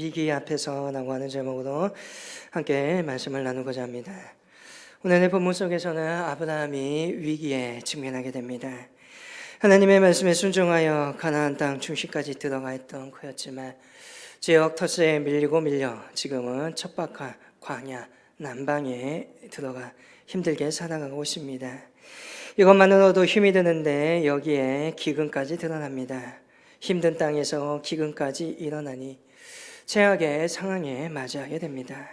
위기 앞에서라고 하는 제목으로 함께 말씀을 나누고자 합니다. 오늘의 본문 속에서는 아브라함이 위기에 직면하게 됩니다. 하나님의 말씀에 순종하여 가나안 땅 중시까지 들어가 있던 그였지만 지역 터세에 밀려 지금은 척박한 광야 남방에 들어가 힘들게 살아가고 있습니다. 이것만으로도 힘이 드는데 여기에 기근까지 드러납니다. 힘든 땅에서 기근까지 일어나니 최악의 상황에 맞이하게 됩니다.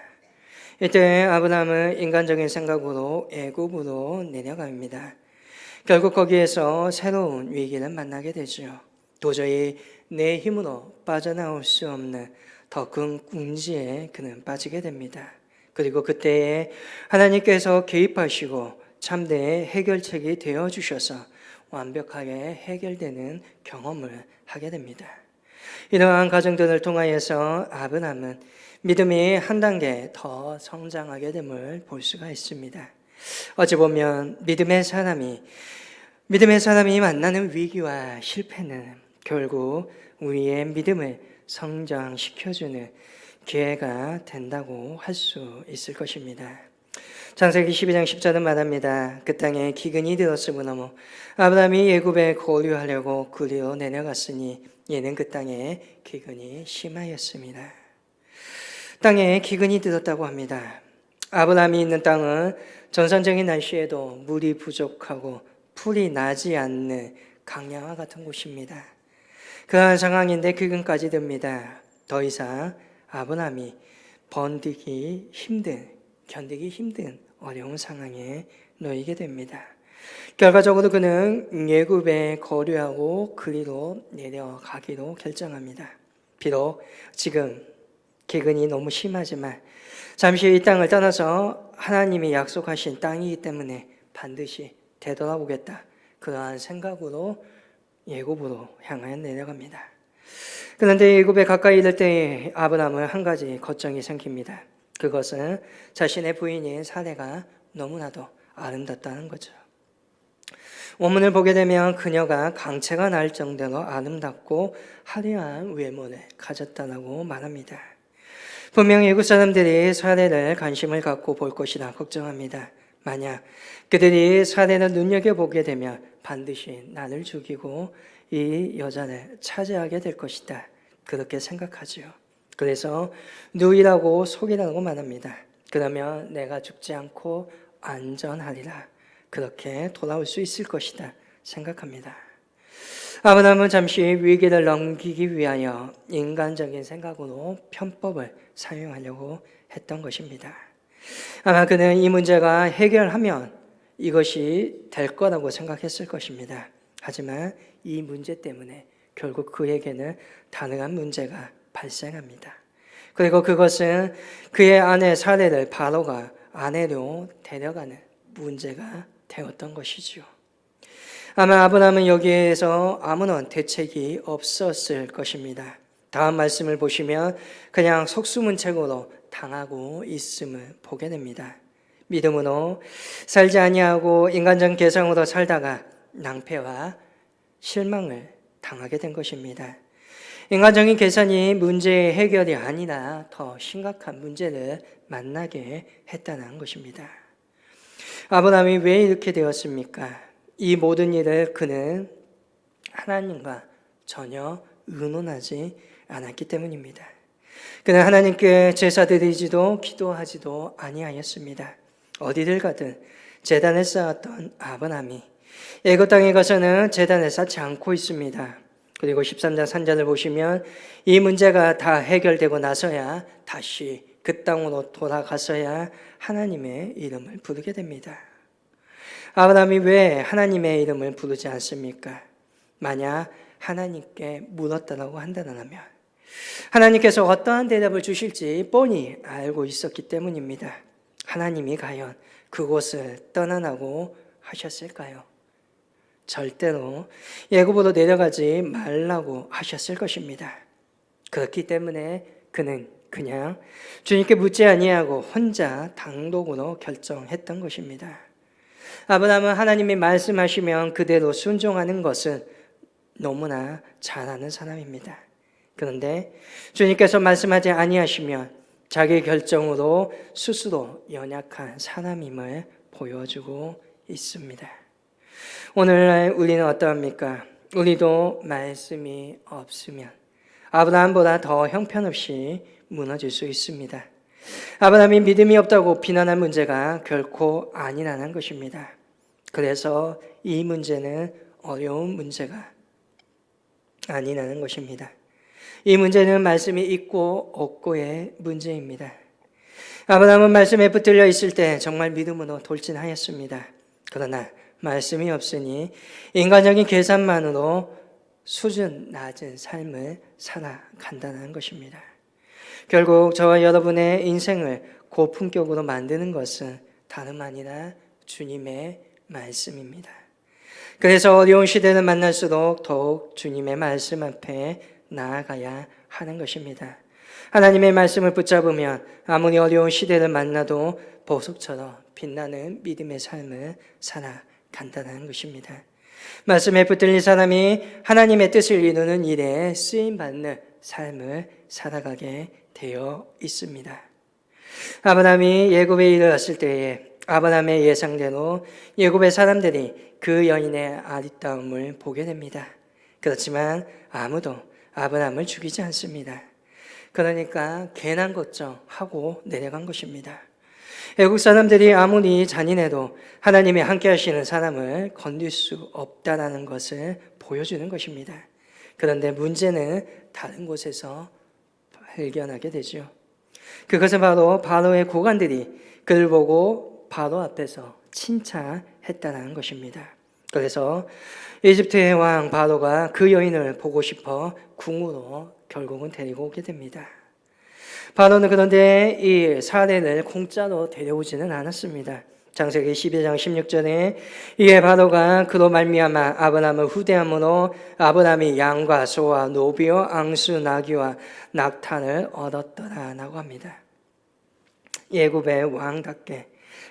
이때 아브라함은 인간적인 생각으로 애굽으로 내려갑니다. 결국 거기에서 새로운 위기를 만나게 되죠. 도저히 내 힘으로 빠져나올 수 없는 더 큰 궁지에 그는 빠지게 됩니다. 그리고 그때에 하나님께서 개입하시고 참되의 해결책이 되어주셔서 완벽하게 해결되는 경험을 하게 됩니다. 이러한 과정들을 통하여서 아브라함은 믿음이 한 단계 더 성장하게 됨을 볼 수가 있습니다. 어찌 보면 믿음의 사람이 만나는 위기와 실패는 결국 우리의 믿음을 성장시켜주는 기회가 된다고 할 수 있을 것입니다. 창세기 12장 10절은 말합니다. 그 땅에 기근이 들었으므로 아브라함이 애굽에 거류하려고 그리로 내려갔으니 이는 그 땅에 기근이 심하였습니다. 땅에 기근이 들었다고 합니다. 아브라함이 있는 땅은 전선적인 날씨에도 물이 부족하고 풀이 나지 않는 강야와 같은 곳입니다. 그러한 상황인데 기근까지 듭니다. 더 이상 아브라함이 견디기 힘든 어려운 상황에 놓이게 됩니다. 결과적으로 그는 애굽에 거류하고 그리로 내려가기로 결정합니다. 비록 지금 기근이 너무 심하지만 잠시 이 땅을 떠나서 하나님이 약속하신 땅이기 때문에 반드시 되돌아오겠다. 그러한 생각으로 애굽으로 향하여 내려갑니다. 그런데 애굽에 가까이 이를 때 아브라함은 한 가지 걱정이 생깁니다. 그것은 자신의 부인인 사레가 너무나도 아름답다는 거죠. 원문을 보게 되면 그녀가 강체가 날 정도로 아름답고 화려한 외모를 가졌다고 말합니다. 분명히 애굽 사람들이 사레를 관심을 갖고 볼 것이라 걱정합니다. 만약 그들이 사레를 눈여겨보게 되면 반드시 나를 죽이고 이 여자를 차지하게 될 것이다. 그렇게 생각하지요. 그래서 누이라고 속이라고 말합니다. 그러면 내가 죽지 않고 안전하리라. 그렇게 돌아올 수 있을 것이다 생각합니다. 아브라함은 잠시 위기를 넘기기 위하여 인간적인 생각으로 편법을 사용하려고 했던 것입니다. 아마 그는 이 문제가 해결하면 이것이 될 거라고 생각했을 것입니다. 하지만 이 문제 때문에 결국 그에게는 다른 문제가 발생합니다. 그리고 그것은 그의 아내 사레를 바로가 아내로 데려가는 문제가 되었던 것이죠. 아마 아브라함은 여기에서 아무런 대책이 없었을 것입니다. 다음 말씀을 보시면 그냥 속수문책으로 당하고 있음을 보게 됩니다. 믿음으로 살지 아니하고 인간적 계성으로 살다가 낭패와 실망을 당하게 된 것입니다. 인간적인 계산이 문제의 해결이 아니라 더 심각한 문제를 만나게 했다는 것입니다. 아브라함이 왜 이렇게 되었습니까? 이 모든 일을 그는 하나님과 전혀 의논하지 않았기 때문입니다. 그는 하나님께 제사 드리지도 기도하지도 아니하였습니다. 어디를 가든 제단을 쌓았던 아브라함이 애굽 땅에 가서는 제단을 쌓지 않고 있습니다. 그리고 13장 3절을 보시면 이 문제가 다 해결되고 나서야 다시 그 땅으로 돌아가서야 하나님의 이름을 부르게 됩니다. 아브라함이 왜 하나님의 이름을 부르지 않습니까? 만약 하나님께 물었다고 한다면 하나님께서 어떠한 대답을 주실지 뻔히 알고 있었기 때문입니다. 하나님이 과연 그곳을 떠나라고 하셨을까요? 절대로 애굽으로 내려가지 말라고 하셨을 것입니다. 그렇기 때문에 그는 그냥 주님께 묻지 아니하고 혼자 단독으로 결정했던 것입니다. 아브라함은 하나님이 말씀하시면 그대로 순종하는 것은 너무나 잘하는 사람입니다. 그런데 주님께서 말씀하지 아니하시면 자기 결정으로 스스로 연약한 사람임을 보여주고 있습니다. 오늘날 우리는 어떠합니까? 우리도 말씀이 없으면 아브라함보다 더 형편없이 무너질 수 있습니다. 아브라함이 믿음이 없다고 비난할 문제가 결코 아니라는 것입니다. 그래서 이 문제는 어려운 문제가 아니라는 것입니다. 이 문제는 말씀이 있고 없고의 문제입니다. 아브라함은 말씀에 붙들려 있을 때 정말 믿음으로 돌진하였습니다. 그러나 말씀이 없으니 인간적인 계산만으로 수준 낮은 삶을 살아간다는 것입니다. 결국 저와 여러분의 인생을 고품격으로 만드는 것은 다름 아니라 주님의 말씀입니다. 그래서 어려운 시대를 만날수록 더욱 주님의 말씀 앞에 나아가야 하는 것입니다. 하나님의 말씀을 붙잡으면 아무리 어려운 시대를 만나도 보석처럼 빛나는 믿음의 삶을 살아간다는 것입니다. 말씀에 붙들린 사람이 하나님의 뜻을 이루는 일에 쓰임받는 삶을 살아가게 되어 있습니다. 아브라함이 예굽에 이르렀을 때에 아브라함의 예상대로 예굽의 사람들이 그 여인의 아리따움을 보게 됩니다. 그렇지만 아무도 아브라함을 죽이지 않습니다. 그러니까 괜한 걱정하고 내려간 것입니다. 애국 사람들이 아무리 잔인해도 하나님이 함께 하시는 사람을 건들 수 없다라는 것을 보여주는 것입니다. 그런데 문제는 다른 곳에서 발견하게 되죠. 그것은 바로 바로의 고관들이 그를 보고 바로 앞에서 칭찬했다는 것입니다. 그래서 이집트의 왕 바로가 그 여인을 보고 싶어 궁으로 결국은 데리고 오게 됩니다. 바로는 그런데 이 사례를 공짜로 데려오지는 않았습니다. 창세기 12장 16절에 이에 바로가 그로 말미암아 아브라함을 후대함으로 아브라함이 양과 소와 노비와 앙수 나귀와 낙탄을 얻었더라라고 합니다. 예굽의 왕답게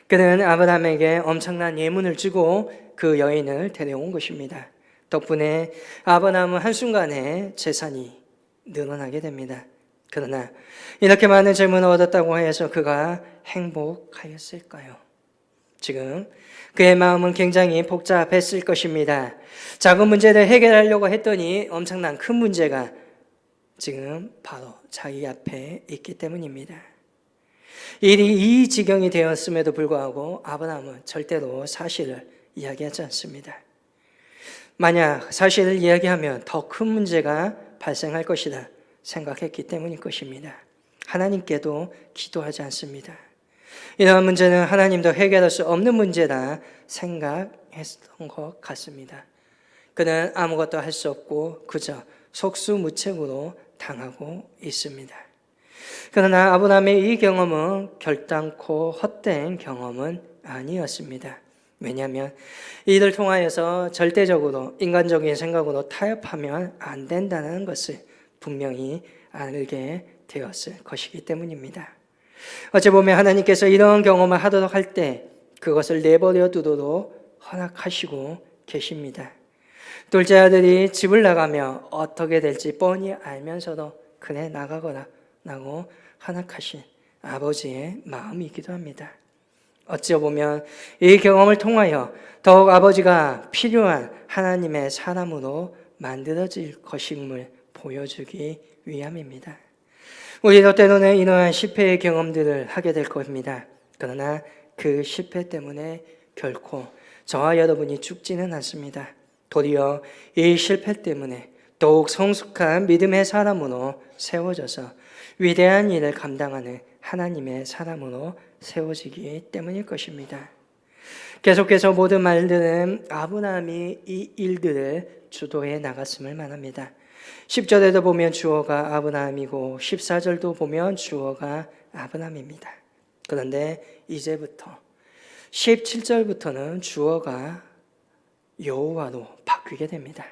그는 아브라함에게 엄청난 예문을 주고 그 여인을 데려온 것입니다. 덕분에 아브라함은 한순간에 재산이 늘어나게 됩니다. 그러나 이렇게 많은 재물을 얻었다고 해서 그가 행복하였을까요? 지금 그의 마음은 굉장히 복잡했을 것입니다. 작은 문제를 해결하려고 했더니 엄청난 큰 문제가 지금 바로 자기 앞에 있기 때문입니다. 일이 이 지경이 되었음에도 불구하고 아브라함은 절대로 사실을 이야기하지 않습니다. 만약 사실을 이야기하면 더 큰 문제가 발생할 것이다 생각했기 때문일 것입니다. 하나님께도 기도하지 않습니다. 이러한 문제는 하나님도 해결할 수 없는 문제다 생각했던 것 같습니다. 그는 아무것도 할 수 없고 그저 속수무책으로 당하고 있습니다. 그러나 아브라함의 이 경험은 결단코 헛된 경험은 아니었습니다. 왜냐하면 이를 통하여서 절대적으로 인간적인 생각으로 타협하면 안 된다는 것을 분명히 알게 되었을 것이기 때문입니다. 어찌 보면 하나님께서 이런 경험을 하도록 할 때 그것을 내버려 두도록 허락하시고 계십니다. 둘째 아들이 집을 나가며 어떻게 될지 뻔히 알면서도 그래 나가거라 라고 허락하신 아버지의 마음이기도 합니다. 어찌 보면 이 경험을 통하여 더욱 아버지가 필요한 하나님의 사람으로 만들어질 것임을 보여주기 위함입니다. 우리도 때로는 이러한 실패의 경험들을 하게 될 겁니다. 그러나 그 실패 때문에 결코 저와 여러분이 죽지는 않습니다. 도리어 이 실패 때문에 더욱 성숙한 믿음의 사람으로 세워져서 위대한 일을 감당하는 하나님의 사람으로 세워지기 때문일 것입니다. 계속해서 모든 말들은 아브라함이 이 일들을 주도해 나갔음을 말합니다. 10절에도 보면 주어가 아브라함이고 14절도 보면 주어가 아브라함입니다. 그런데 이제부터 17절부터는 주어가 여호와로 바뀌게 됩니다.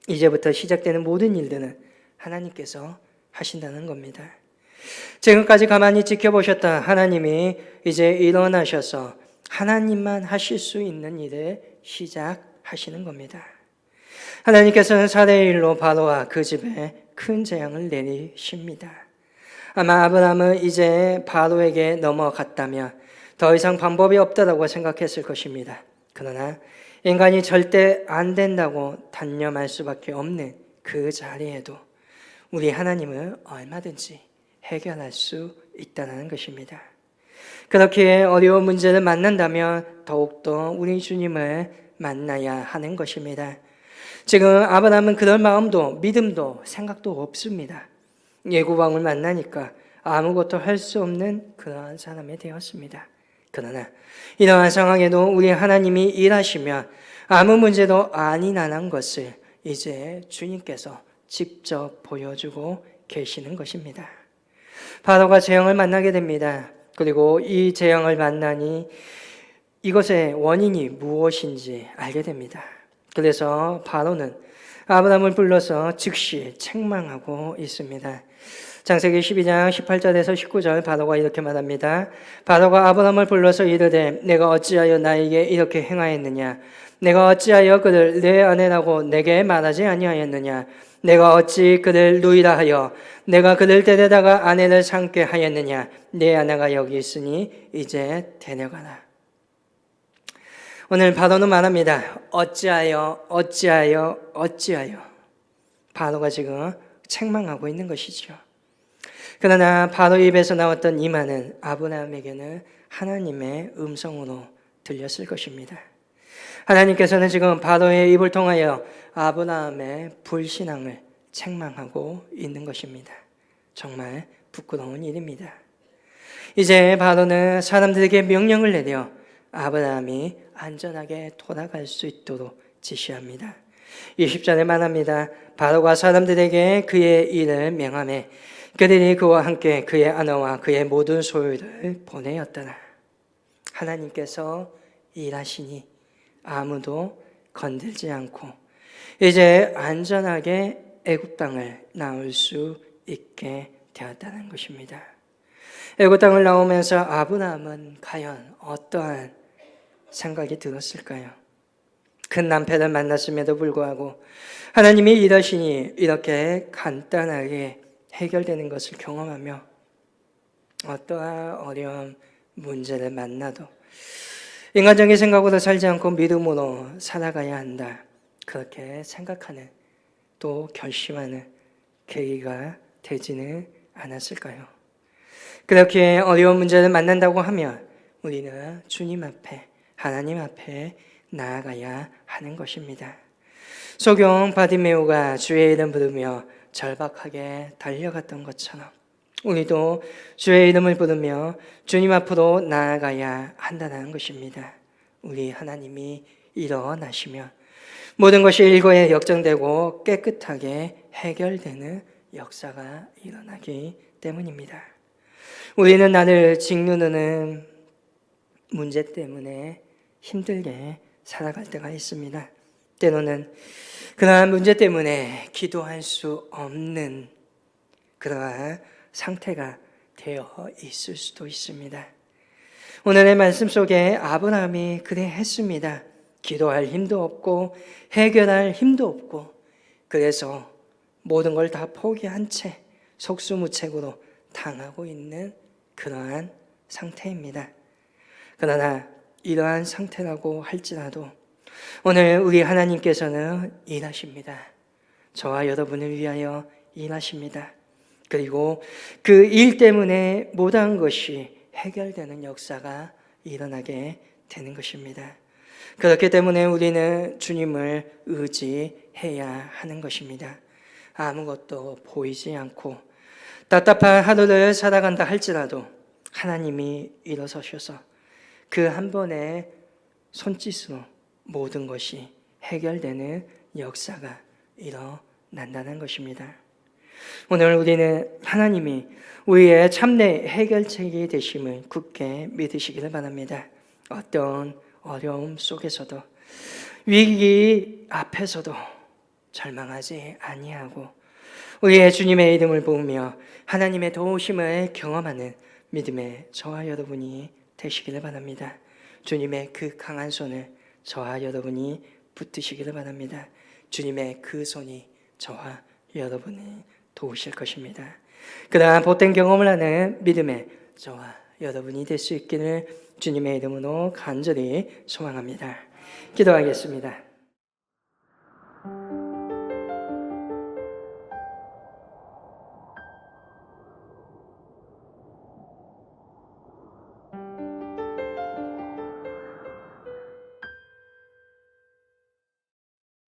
이제부터 시작되는 모든 일들은 하나님께서 하신다는 겁니다. 지금까지 가만히 지켜보셨던 하나님이 이제 일어나셔서 하나님만 하실 수 있는 일을 시작하시는 겁니다. 하나님께서는 사례의 일로 바로와 그 집에 큰 재앙을 내리십니다. 아마 아브라함은 이제 바로에게 넘어갔다면 더 이상 방법이 없다고 생각했을 것입니다. 그러나 인간이 절대 안 된다고 단념할 수밖에 없는 그 자리에도 우리 하나님은 얼마든지 해결할 수 있다는 것입니다. 그렇게 어려운 문제를 만난다면 더욱더 우리 주님을 만나야 하는 것입니다. 지금 아브라함은 그럴 마음도 믿음도 생각도 없습니다. 예고왕을 만나니까 아무것도 할 수 없는 그러한 사람이 되었습니다. 그러나 이러한 상황에도 우리 하나님이 일하시면 아무 문제도 아니라는 것을 이제 주님께서 직접 보여주고 계시는 것입니다. 바로가 재앙을 만나게 됩니다. 그리고 이 재앙을 만나니 이것의 원인이 무엇인지 알게 됩니다. 그래서 바로는 아브라함을 불러서 즉시 책망하고 있습니다. 창세기 12장 18절에서 19절 바로가 이렇게 말합니다. 바로가 아브라함을 불러서 이르되 내가 어찌하여 나에게 이렇게 행하였느냐? 내가 어찌하여 그를 내 아내라고 내게 말하지 아니하였느냐? 내가 어찌 그를 누이라 하여 내가 그를 데려다가 아내를 삼게 하였느냐? 내 아내가 여기 있으니 이제 데려가라. 오늘 바로는 말합니다. 어찌하여 바로가 지금 책망하고 있는 것이죠. 그러나 바로 입에서 나왔던 이 말은 아브라함에게는 하나님의 음성으로 들렸을 것입니다. 하나님께서는 지금 바로의 입을 통하여 아브라함의 불신앙을 책망하고 있는 것입니다. 정말 부끄러운 일입니다. 이제 바로는 사람들에게 명령을 내려 아브라함이 안전하게 돌아갈 수 있도록 지시합니다. 20절에 말합니다. 바로가 사람들에게 그의 일을 명하매 그들이 그와 함께 그의 아내와 그의 모든 소유를 보내었더라. 하나님께서 일하시니 아무도 건들지 않고 이제 안전하게 애굽 땅을 나올 수 있게 되었다는 것입니다. 애굽 땅을 나오면서 아브라함은 과연 어떠한 생각이 들었을까요? 큰 낭패를 만났음에도 불구하고 하나님이 일하시니 이렇게 간단하게 해결되는 것을 경험하며 어떠한 어려운 문제를 만나도 인간적인 생각으로 살지 않고 믿음으로 살아가야 한다. 그렇게 생각하는 또 결심하는 계기가 되지는 않았을까요? 그렇게 어려운 문제를 만난다고 하면 우리는 주님 앞에 하나님 앞에 나아가야 하는 것입니다. 소경 바디메오가 주의 이름 부르며 절박하게 달려갔던 것처럼 우리도 주의 이름을 부르며 주님 앞으로 나아가야 한다는 것입니다. 우리 하나님이 일어나시면 모든 것이 일거에 역전되고 깨끗하게 해결되는 역사가 일어나기 때문입니다. 우리는 나를 짓누르는 문제 때문에 힘들게 살아갈 때가 있습니다. 때로는 그러한 문제 때문에 기도할 수 없는 그러한 상태가 되어 있을 수도 있습니다. 오늘의 말씀 속에 아브라함이 그래 했습니다. 기도할 힘도 없고 해결할 힘도 없고 그래서 모든 걸 다 포기한 채 속수무책으로 당하고 있는 그러한 상태입니다. 그러나 이러한 상태라고 할지라도 오늘 우리 하나님께서는 일하십니다. 저와 여러분을 위하여 일하십니다. 그리고 그 일 때문에 모든 것이 해결되는 역사가 일어나게 되는 것입니다. 그렇기 때문에 우리는 주님을 의지해야 하는 것입니다. 아무것도 보이지 않고 답답한 하루를 살아간다 할지라도 하나님이 일어서셔서 그 한 번의 손짓으로 모든 것이 해결되는 역사가 일어난다는 것입니다. 오늘 우리는 하나님이 우리의 참내 해결책이 되심을 굳게 믿으시기를 바랍니다. 어떤 어려움 속에서도 위기 앞에서도 절망하지 아니하고 우리의 주님의 이름을 부으며 하나님의 도우심을 경험하는 믿음의 저와 여러분이 되시기를 바랍니다. 주님의 그 강한 손을 저와 여러분이 붙드시기를 바랍니다. 주님의 그 손이 저와 여러분을 도우실 것입니다. 그러한 복된 경험을 하는 믿음의 저와 여러분이 될 수 있기를 주님의 이름으로 간절히 소망합니다. 기도하겠습니다.